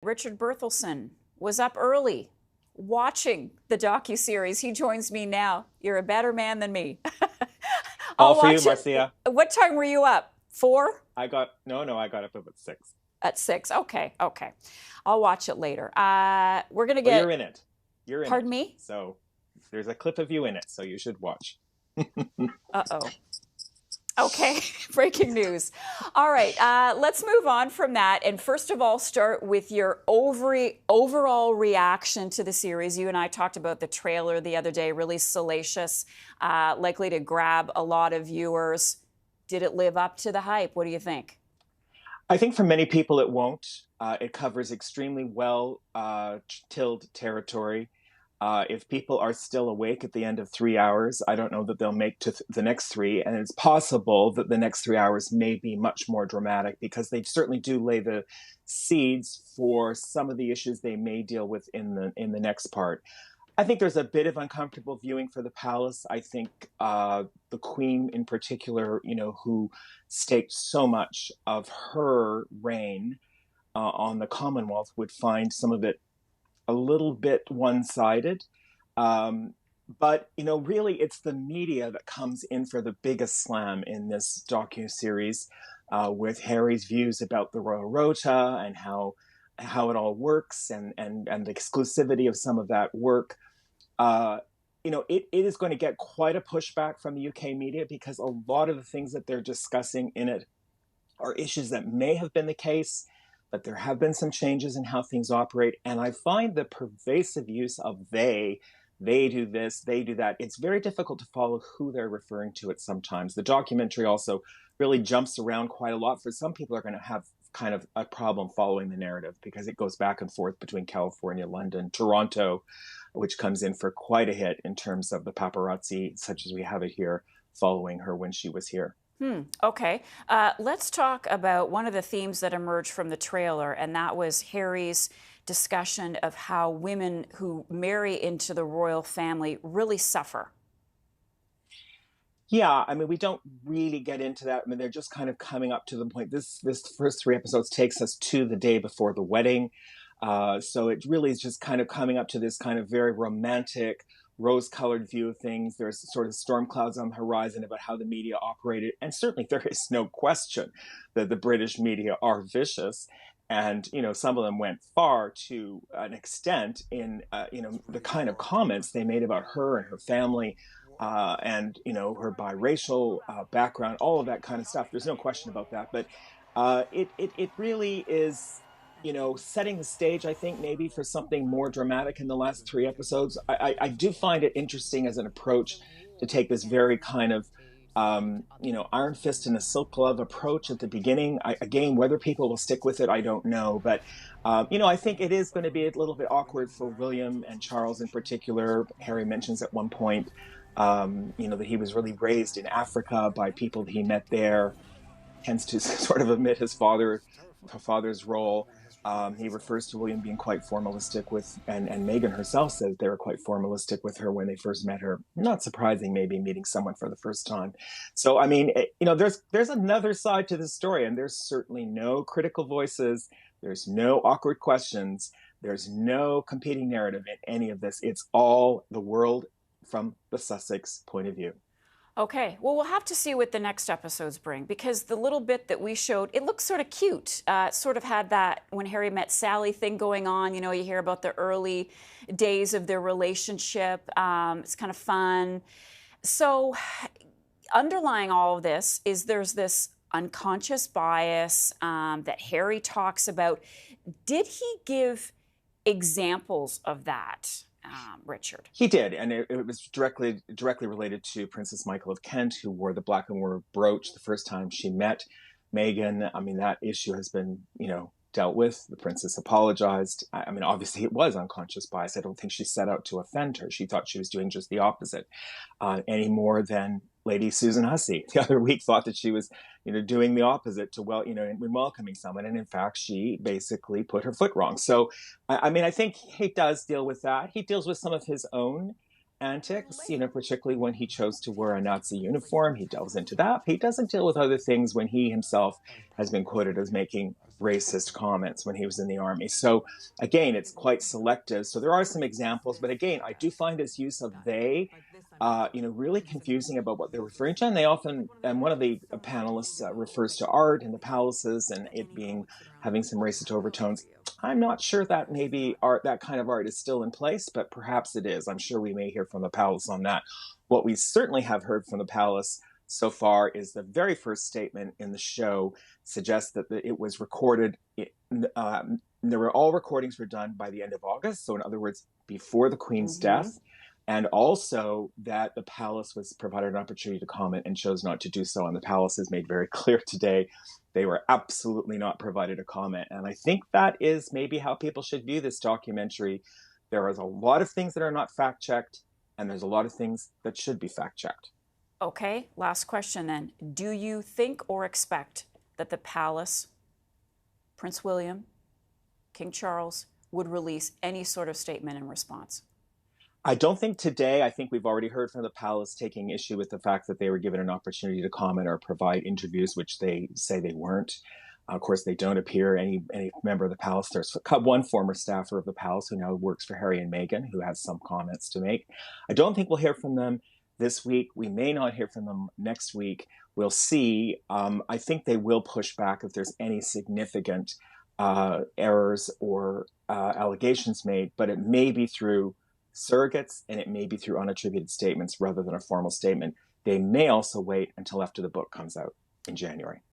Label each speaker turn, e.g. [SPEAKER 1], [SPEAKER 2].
[SPEAKER 1] Richard Berthelsen was up early watching the docuseries. He joins me now. You're a better man than me.
[SPEAKER 2] All
[SPEAKER 1] I'll
[SPEAKER 2] for you,
[SPEAKER 1] watch it.
[SPEAKER 2] Marcia.
[SPEAKER 1] What time were you up? 4?
[SPEAKER 2] I got up about 6.
[SPEAKER 1] At 6. Okay. I'll watch it later. We're going to
[SPEAKER 2] Well,
[SPEAKER 1] get.
[SPEAKER 2] you're in it. You're in
[SPEAKER 1] Pardon
[SPEAKER 2] it.
[SPEAKER 1] me?
[SPEAKER 2] So there's a clip of you in it, so you should watch.
[SPEAKER 1] Uh-oh. Okay, breaking news. All right, let's move on from that. And first of all, start with your overall reaction to the series. You and I talked about the trailer the other day, really salacious, likely to grab a lot of viewers. Did it live up to the hype? What do you think?
[SPEAKER 2] I think for many people it won't. It covers extremely well tilled territory. If people are still awake at the end of 3 hours, I don't know that they'll make to the next 3. And it's possible that the next 3 hours may be much more dramatic because they certainly do lay the seeds for some of the issues they may deal with in the next part. I think there's a bit of uncomfortable viewing for the palace. I think the Queen in particular, who staked so much of her reign on the Commonwealth, would find some of it a little bit one-sided. But, really it's the media that comes in for the biggest slam in this docuseries with Harry's views about the Royal Rota and how it all works and the exclusivity of some of that work. It is going to get quite a pushback from the UK media because a lot of the things that they're discussing in it are issues that may have been the case, but there have been some changes in how things operate. And I find the pervasive use of they do this, they do that. It's very difficult to follow who they're referring to at sometimes. The documentary also really jumps around quite a lot. For some people are going to have kind of a problem following the narrative because it goes back and forth between California, London, Toronto, which comes in for quite a hit in terms of the paparazzi, such as we have it here, following her when she was here.
[SPEAKER 1] Okay. Let's talk about one of the themes that emerged from the trailer, and that was Harry's discussion of how women who marry into the royal family really suffer.
[SPEAKER 2] Yeah, I mean, we don't really get into that. I mean, they're just kind of coming up to the point. This first 3 episodes takes us to the day before the wedding. So it really is just kind of coming up to this kind of very romantic, rose-colored view of things. There's sort of storm clouds on the horizon about how the media operated. And certainly there is no question that the British media are vicious. And, some of them went far to an extent in, the kind of comments they made about her and her family and, her biracial background, all of that kind of stuff. There's no question about that. But it really is, setting the stage, I think, maybe for something more dramatic in the last 3 episodes. I do find it interesting as an approach to take this very kind of, iron fist and a silk glove approach at the beginning. Again, whether people will stick with it, I don't know. But, I think it is going to be a little bit awkward for William and Charles in particular. Harry mentions at one point, that he was really raised in Africa by people that he met there, tends to sort of admit his father's role. He refers to William being quite formalistic with, and Meghan herself says they were quite formalistic with her when they first met her. Not surprising, maybe meeting someone for the first time. So, I mean, there's another side to this story, and there's certainly no critical voices. There's no awkward questions. There's no competing narrative in any of this. It's all the world from the Sussex point of view.
[SPEAKER 1] Okay, well, we'll have to see what the next episodes bring, because the little bit that we showed, it looks sort of cute. Sort of had that when Harry met Sally thing going on. You hear about the early days of their relationship. It's kind of fun. So underlying all of this is there's this unconscious bias that Harry talks about. Did he give examples of that? Richard.
[SPEAKER 2] He did, and it was directly related to Princess Michael of Kent, who wore the black and white brooch the first time she met Meghan. I mean, that issue has been, dealt with. The princess apologized. I mean, obviously it was unconscious bias. I don't think she set out to offend her. She thought she was doing just the opposite, any more than Lady Susan Hussey the other week thought that she was, doing the opposite to when welcoming someone. And in fact, she basically put her foot wrong. So, I mean, I think he does deal with that. He deals with some of his own antics, particularly when he chose to wear a Nazi uniform. He delves into that. He doesn't deal with other things when he himself has been quoted as making racist comments when he was in the army. So again, it's quite selective. So there are some examples, but again, I do find this use of they, really confusing about what they're referring to. And they often, and one of the panelists refers to art in the palaces and it being having some racist overtones. I'm not sure that maybe art, that kind of art is still in place, but perhaps it is. I'm sure we may hear from the palace on that. What we certainly have heard from the palace so far is the very first statement in the show suggests that it was recorded. All recordings were done by the end of August. So in other words, before the Queen's death. And also that the palace was provided an opportunity to comment and chose not to do so. And the palace has made very clear today they were absolutely not provided a comment. And I think that is maybe how people should view this documentary. There is a lot of things that are not fact-checked, and there's a lot of things that should be fact-checked.
[SPEAKER 1] Okay, last question then. Do you think or expect that the palace, Prince William, King Charles, would release any sort of statement in response?
[SPEAKER 2] I don't think today. I think we've already heard from the palace taking issue with the fact that they were given an opportunity to comment or provide interviews, which they say they weren't. Of course, they don't appear any member of the palace. There's one former staffer of the palace who now works for Harry and Meghan, who has some comments to make. I don't think we'll hear from them this week. We may not hear from them next week. We'll see. I think they will push back if there's any significant errors or allegations made, but it may be through surrogates and it may be through unattributed statements rather than a formal statement. They may also wait until after the book comes out in January.